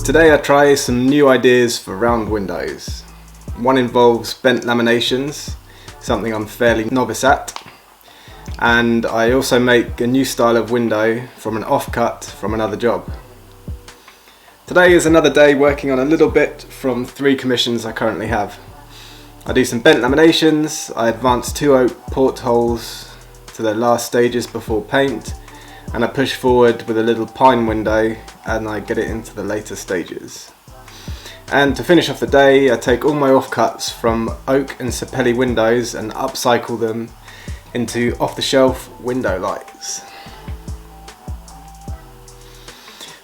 Today I try some new ideas for round windows. One involves bent laminations, something I'm fairly novice at, and I also make a new style of window from an offcut from another job. Today is another day working on a little bit from 3 commissions I currently have. I do some bent laminations, I advance 2 oak portholes to their last stages before paint, and I push forward with a little pine window and I get it into the later stages. And to finish off the day, I take all my offcuts from oak and sapele windows and upcycle them into off-the-shelf window lights.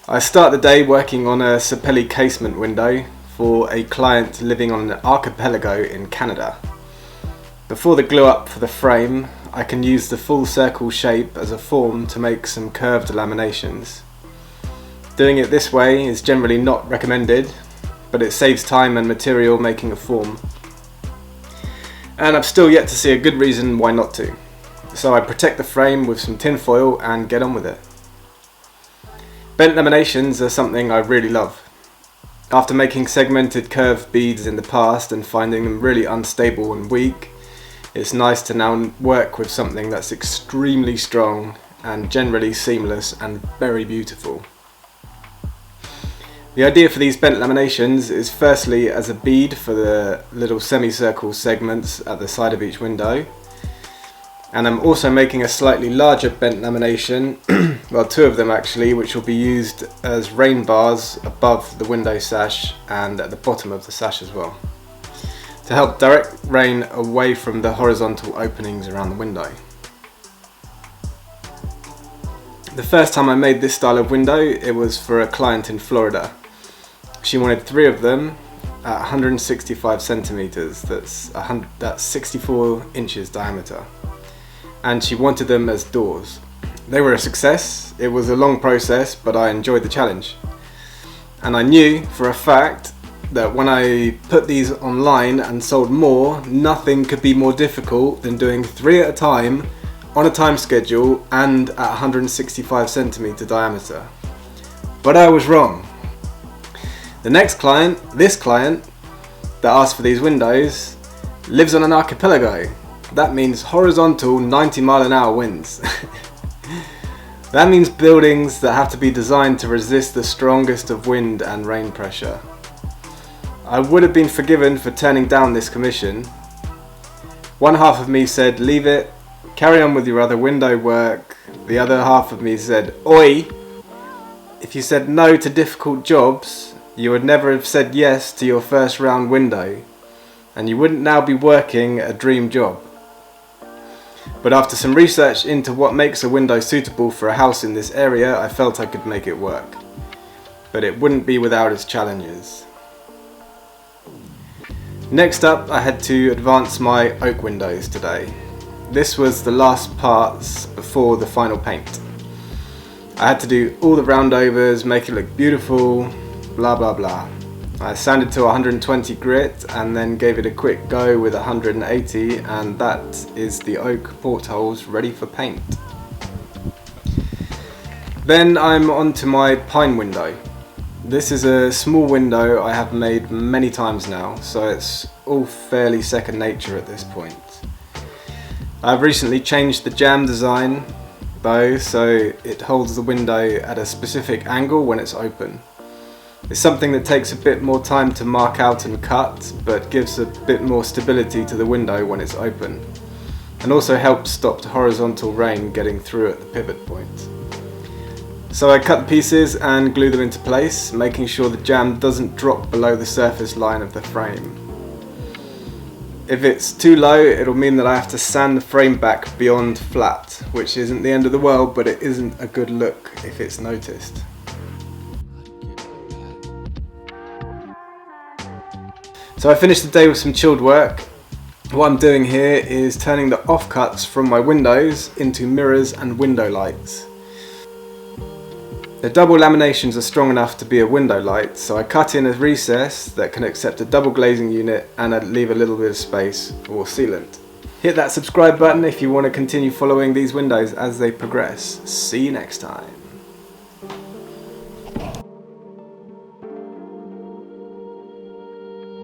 I start the day working on a sapele casement window for a client living on an archipelago in Canada. Before the glue up for the frame, I can use the full circle shape as a form to make some curved laminations. Doing it this way is generally not recommended, but it saves time and material making a form. And I've still yet to see a good reason why not to. So I protect the frame with some tin foil and get on with it. Bent laminations are something I really love. After making segmented curved beads in the past and finding them really unstable and weak, it's nice to now work with something that's extremely strong and generally seamless and very beautiful. The idea for these bent laminations is firstly as a bead for the little semicircle segments at the side of each window, and I'm also making a slightly larger bent lamination, well 2 of them actually, which will be used as rain bars above the window sash and at the bottom of the sash as well, to help direct rain away from the horizontal openings around the window. The first time I made this style of window, it was for a client in Florida. She wanted 3 of them at 165 centimeters, that's 64 inches diameter, and she wanted them as doors. They were a success. It was a long process, but I enjoyed the challenge. And I knew for a fact that when I put these online and sold more, nothing could be more difficult than doing 3 at a time on a time schedule and at 165 centimeter diameter. But I was wrong. The next client, this client that asked for these windows, lives on an archipelago. That means horizontal 90-mile-an-hour winds. That means buildings that have to be designed to resist the strongest of wind and rain pressure. I would have been forgiven for turning down this commission. One half of me said, leave it, carry on with your other window work. The other half of me said, oi, if you said no to difficult jobs, you would never have said yes to your first round window, and you wouldn't now be working a dream job. But after some research into what makes a window suitable for a house in this area, I felt I could make it work. But it wouldn't be without its challenges. Next up, I had to advance my oak windows today. This was the last parts before the final paint. I had to do all the roundovers, make it look beautiful, blah blah blah. I sanded to 120 grit and then gave it a quick go with 180, and that is the oak portholes ready for paint. Then I'm on to my pine window. This is a small window I have made many times now, so it's all fairly second nature at this point. I've recently changed the jamb design though, so it holds the window at a specific angle when it's open. It's something that takes a bit more time to mark out and cut, but gives a bit more stability to the window when it's open, and also helps stop horizontal rain getting through at the pivot point. So I cut the pieces and glue them into place, making sure the jamb doesn't drop below the surface line of the frame. If it's too low, it'll mean that I have to sand the frame back beyond flat, which isn't the end of the world, but it isn't a good look if it's noticed. So I finished the day with some chilled work. What I'm doing here is turning the offcuts from my windows into mirrors and window lights. The double laminations are strong enough to be a window light, so I cut in a recess that can accept a double glazing unit and I leave a little bit of space for sealant. Hit that subscribe button if you want to continue following these windows as they progress. See you next time.